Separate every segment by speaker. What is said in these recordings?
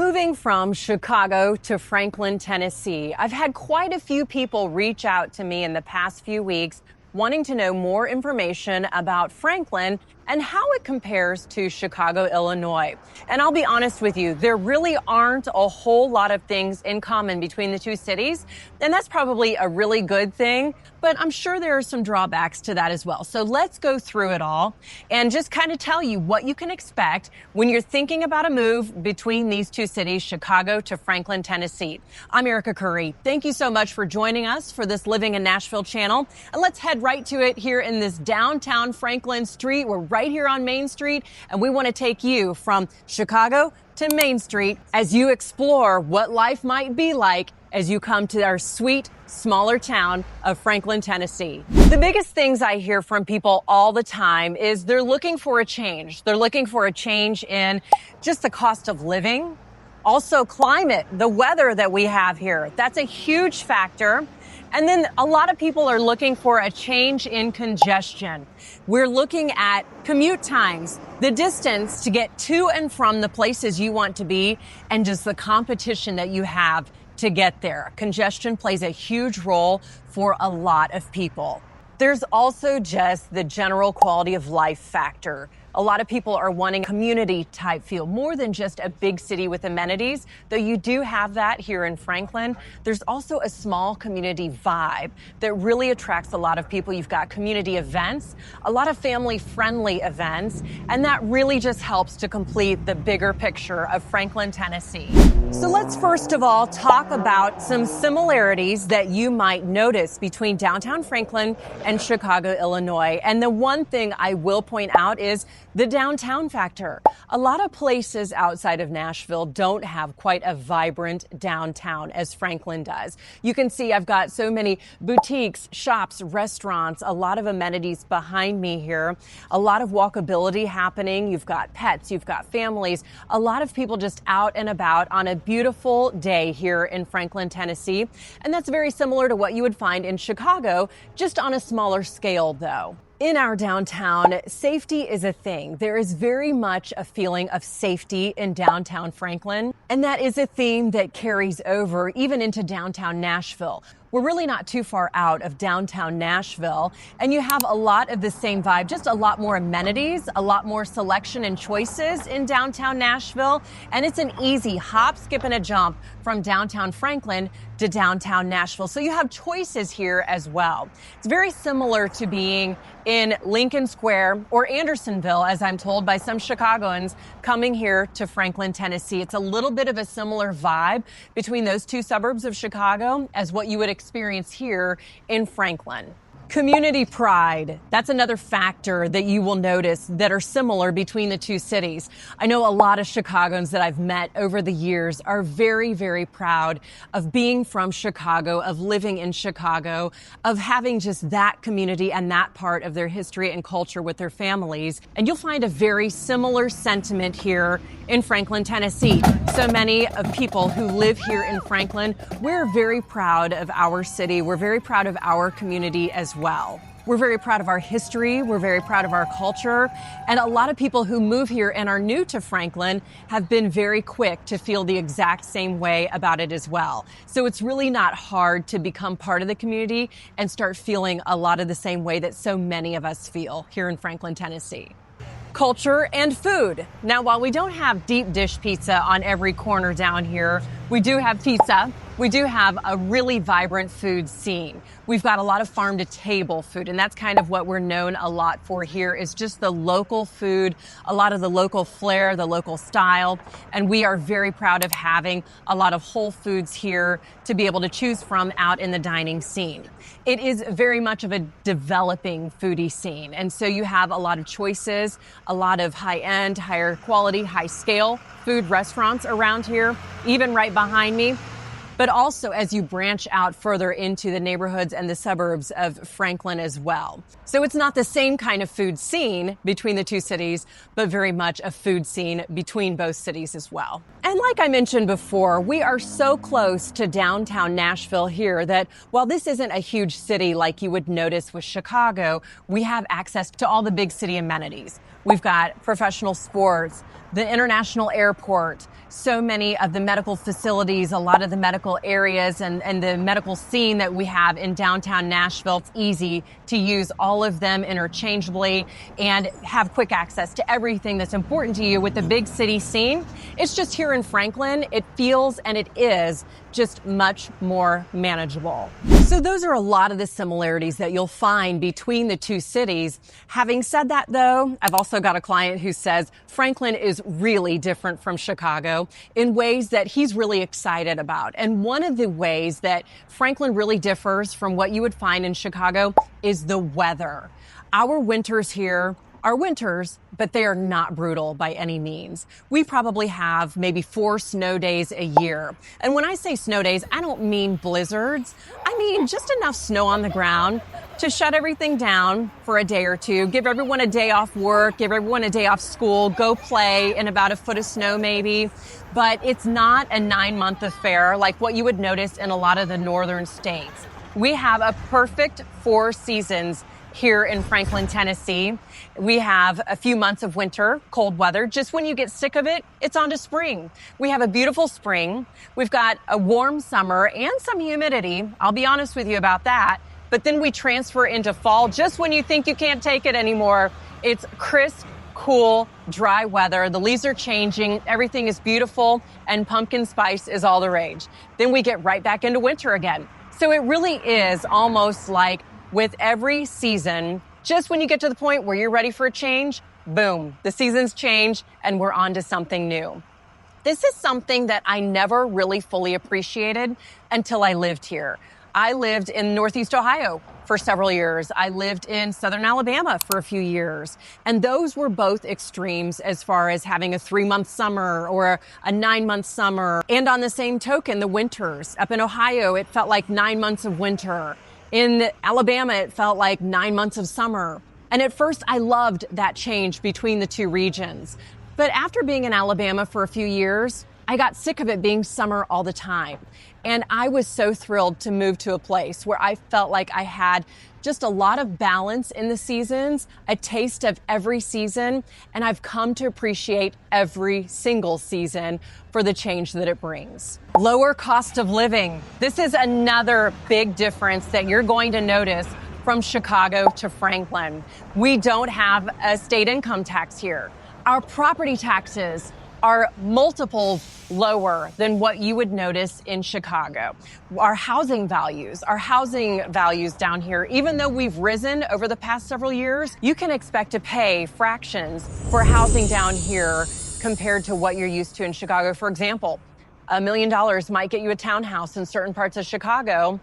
Speaker 1: Moving from Chicago to Franklin, Tennessee, I've had quite a few people reach out to me in the past few weeks wanting to know more information about Franklin and how it compares to Chicago, Illinois. And I'll be honest with you, there really aren't a whole lot of things in common between the two cities, and that's probably a really good thing, but I'm sure there are some drawbacks to that as well. So let's go through it all and just kind of tell you what you can expect when you're thinking about a move between these two cities, Chicago to Franklin, Tennessee. I'm Erika Kurre. Thank you so much for joining us for this Living in Nashville channel. And let's head right to it here in this downtown Franklin street. We're right here on Main Street, and we want to take you from Chicago to Main Street as you explore what life might be like as you come to our sweet, smaller town of Franklin, Tennessee. The biggest things I hear from people all the time is they're looking for a change. They're looking for a change in just the cost of living, also climate, the weather that we have here. That's a huge factor. And then a lot of people are looking for a change in congestion. We're looking at commute times, the distance to get to and from the places you want to be, and just the competition that you have to get there. Congestion plays a huge role for a lot of people. There's also just the general quality of life factor. A lot of people are wanting a community type feel, more than just a big city with amenities, though you do have that here in Franklin. There's also a small community vibe that really attracts a lot of people. You've got community events, a lot of family-friendly events, and that really just helps to complete the bigger picture of Franklin, Tennessee. So let's first of all talk about some similarities that you might notice between downtown Franklin and Chicago, Illinois. And the one thing I will point out is the downtown factor. A lot of places outside of Nashville don't have quite a vibrant downtown as Franklin does. You can see I've got so many boutiques, shops, restaurants, a lot of amenities behind me here, a lot of walkability happening. You've got pets, you've got families, a lot of people just out and about on a beautiful day here in Franklin, Tennessee. And that's very similar to what you would find in Chicago, just on a smaller scale though. In our downtown, safety is a thing. There is very much a feeling of safety in downtown Franklin, and that is a theme that carries over even into downtown Nashville. We're really not too far out of downtown Nashville, and you have a lot of the same vibe, just a lot more amenities, a lot more selection and choices in downtown Nashville, and it's an easy hop, skip, and a jump from downtown Franklin to downtown Nashville. So you have choices here as well. It's very similar to being in Lincoln Square or Andersonville, as I'm told by some Chicagoans coming here to Franklin, Tennessee. It's a little bit of a similar vibe between those two suburbs of Chicago as what you would experience here in Franklin. Community pride, that's another factor that you will notice that are similar between the two cities. I know a lot of Chicagoans that I've met over the years are very, very proud of being from Chicago, of living in Chicago, of having just that community and that part of their history and culture with their families. And you'll find a very similar sentiment here in Franklin, Tennessee. So many of people who live here in Franklin, we're very proud of our city. We're very proud of our community as well. We're very proud of our history. We're very proud of our culture. And a lot of people who move here and are new to Franklin have been very quick to feel the exact same way about it as well. So it's really not hard to become part of the community and start feeling a lot of the same way that so many of us feel here in Franklin, Tennessee. Culture and food. Now, while we don't have deep dish pizza on every corner down here, we do have pizza. We do have a really vibrant food scene. We've got a lot of farm to table food, and that's kind of what we're known a lot for here is just the local food, a lot of the local flair, the local style, and we are very proud of having a lot of whole foods here to be able to choose from out in the dining scene. It is very much of a developing foodie scene, and so you have a lot of choices, a lot of high-end, higher quality, high-scale food restaurants around here, even right behind me. But also as you branch out further into the neighborhoods and the suburbs of Franklin as well. So it's not the same kind of food scene between the two cities, but very much a food scene between both cities as well. And like I mentioned before, we are so close to downtown Nashville here that while this isn't a huge city like you would notice with Chicago, we have access to all the big city amenities. We've got professional sports, the international airport, So many of the medical facilities, a lot of the medical areas and the medical scene that we have in downtown Nashville, it's easy to use all of them interchangeably and have quick access to everything that's important to you with the big city scene. It's just here in Franklin, it feels and it is just much more manageable. So those are a lot of the similarities that you'll find between the two cities. Having said that, though, I've also got a client who says Franklin is really different from Chicago in ways that he's really excited about. And one of the ways that Franklin really differs from what you would find in Chicago is the weather. Our winters here are winters, but they are not brutal by any means. We probably have maybe 4 snow days a year. And when I say snow days, I don't mean blizzards. I mean just enough snow on the ground to shut everything down for a day or two, give everyone a day off work, give everyone a day off school, go play in about a foot of snow maybe. But it's not a 9-month affair like what you would notice in a lot of the northern states. We have a perfect 4 seasons here in Franklin, Tennessee. We have a few months of winter, cold weather. Just when you get sick of it, it's on to spring. We have a beautiful spring. We've got a warm summer and some humidity. I'll be honest with you about that. But then we transfer into fall just when you think you can't take it anymore. It's crisp, cool, dry weather. The leaves are changing. Everything is beautiful and pumpkin spice is all the rage. Then we get right back into winter again. So it really is almost like with every season, just when you get to the point where you're ready for a change, boom, the seasons change and we're on to something new. This is something that I never really fully appreciated until I lived here. I lived in Northeast Ohio for several years. I lived in Southern Alabama for a few years. And those were both extremes as far as having a 3-month summer or a 9-month summer. And on the same token, the winters. Up in Ohio, it felt like 9 months of winter. In Alabama, it felt like 9 months of summer. And at first, I loved that change between the two regions. But after being in Alabama for a few years, I got sick of it being summer all the time. And I was so thrilled to move to a place where I felt like I had just a lot of balance in the seasons, a taste of every season, and I've come to appreciate every single season for the change that it brings. Lower cost of living. This is another big difference that you're going to notice from Chicago to Franklin. We don't have a state income tax here. Our property taxes are multiples lower than what you would notice in Chicago. Our housing values down here, even though we've risen over the past several years, you can expect to pay fractions for housing down here compared to what you're used to in Chicago. For example, $1 million might get you a townhouse in certain parts of Chicago.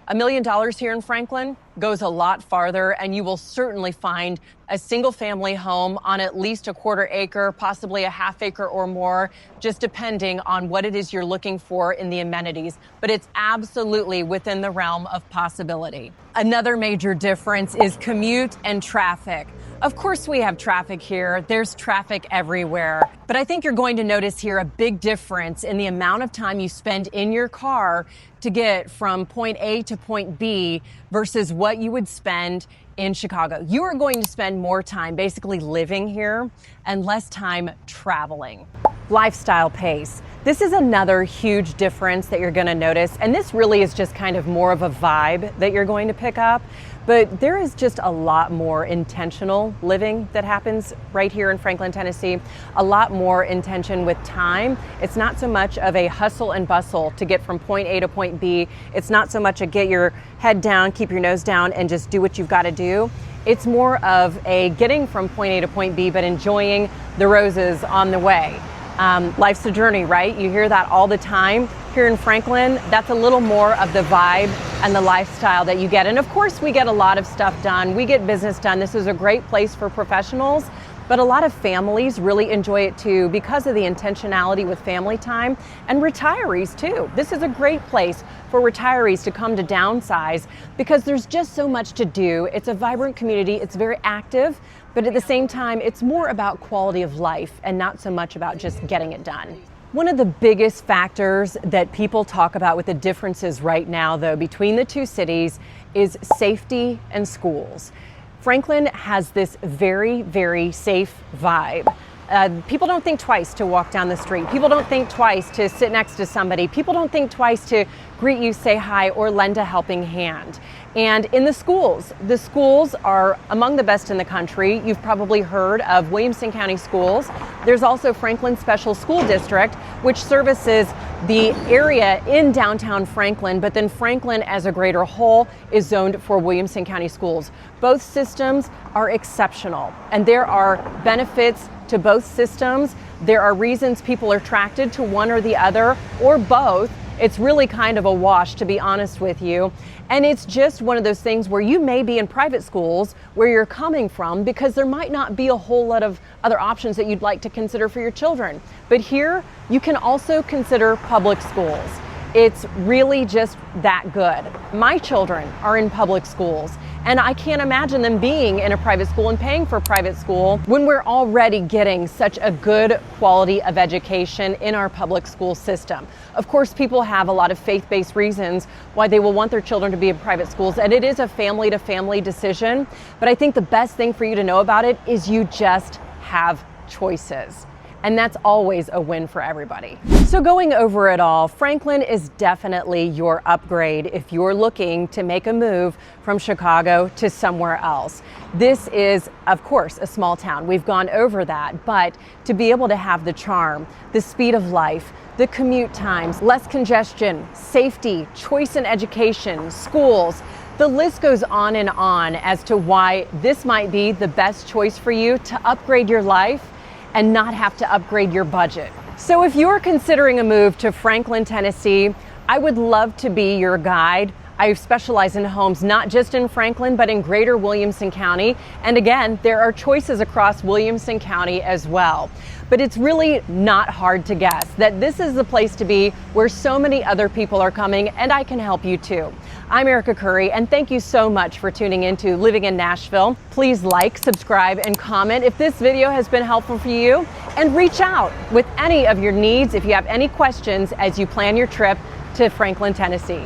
Speaker 1: $1 million here in Franklin goes a lot farther, and you will certainly find a single family home on at least a 1/4 acre, possibly a 1/2 acre or more, just depending on what it is you're looking for in the amenities. But it's absolutely within the realm of possibility. Another major difference is commute and traffic. Of course, we have traffic here. There's traffic everywhere. But I think you're going to notice here a big difference in the amount of time you spend in your car to get from point A to point B versus what you would spend in Chicago. You are going to spend more time basically living here and less time traveling. Lifestyle pace. This is another huge difference that you're going to notice. And this really is just kind of more of a vibe that you're going to pick up. But there is just a lot more intentional living that happens right here in Franklin, Tennessee. A lot more intention with time. It's not so much of a hustle and bustle to get from point A to point B. It's not so much a get your head down, keep your nose down, and just do what you've got to do. It's more of a getting from point A to point B, but enjoying the roses on the way. Life's a journey, right? You hear that all the time. Here in Franklin, that's a little more of the vibe and the lifestyle that you get. And of course, we get a lot of stuff done. We get business done. This is a great place for professionals, but a lot of families really enjoy it too because of the intentionality with family time, and retirees too. This is a great place for retirees to come to downsize because there's just so much to do. It's a vibrant community. It's very active, but at the same time, it's more about quality of life and not so much about just getting it done. One of the biggest factors that people talk about with the differences right now, though, between the two cities is safety and schools. Franklin has this very, very safe vibe. People don't think twice to walk down the street. People don't think twice to sit next to somebody. People don't think twice to greet you, say hi, or lend a helping hand. And in the schools are among the best in the country. You've probably heard of Williamson County Schools. There's also Franklin Special School District, which services the area in downtown Franklin, but then Franklin as a greater whole is zoned for Williamson County Schools. Both systems are exceptional, and there are benefits to both systems. There are reasons people are attracted to one or the other, or both. It's really kind of a wash, to be honest with you. And it's just one of those things where you may be in private schools where you're coming from because there might not be a whole lot of other options that you'd like to consider for your children. But here, you can also consider public schools. It's really just that good. My children are in public schools, and I can't imagine them being in a private school and paying for private school when we're already getting such a good quality of education in our public school system. Of course, people have a lot of faith-based reasons why they will want their children to be in private schools, and it is a family-to-family decision. But I think the best thing for you to know about it is you just have choices. And that's always a win for everybody. So going over it all, Franklin is definitely your upgrade if you're looking to make a move from Chicago to somewhere else. This is, of course, a small town. We've gone over that, but to be able to have the charm, the speed of life, the commute times, less congestion, safety, choice in education, schools, the list goes on and on as to why this might be the best choice for you to upgrade your life and not have to upgrade your budget. So if you're considering a move to Franklin, Tennessee, I would love to be your guide. I specialize in homes not just in Franklin, but in greater Williamson County. And again, there are choices across Williamson County as well. But it's really not hard to guess that this is the place to be where so many other people are coming, and I can help you too. I'm Erika Kurre, and thank you so much for tuning into Living in Nashville. Please like, subscribe, and comment if this video has been helpful for you, and reach out with any of your needs if you have any questions as you plan your trip to Franklin, Tennessee.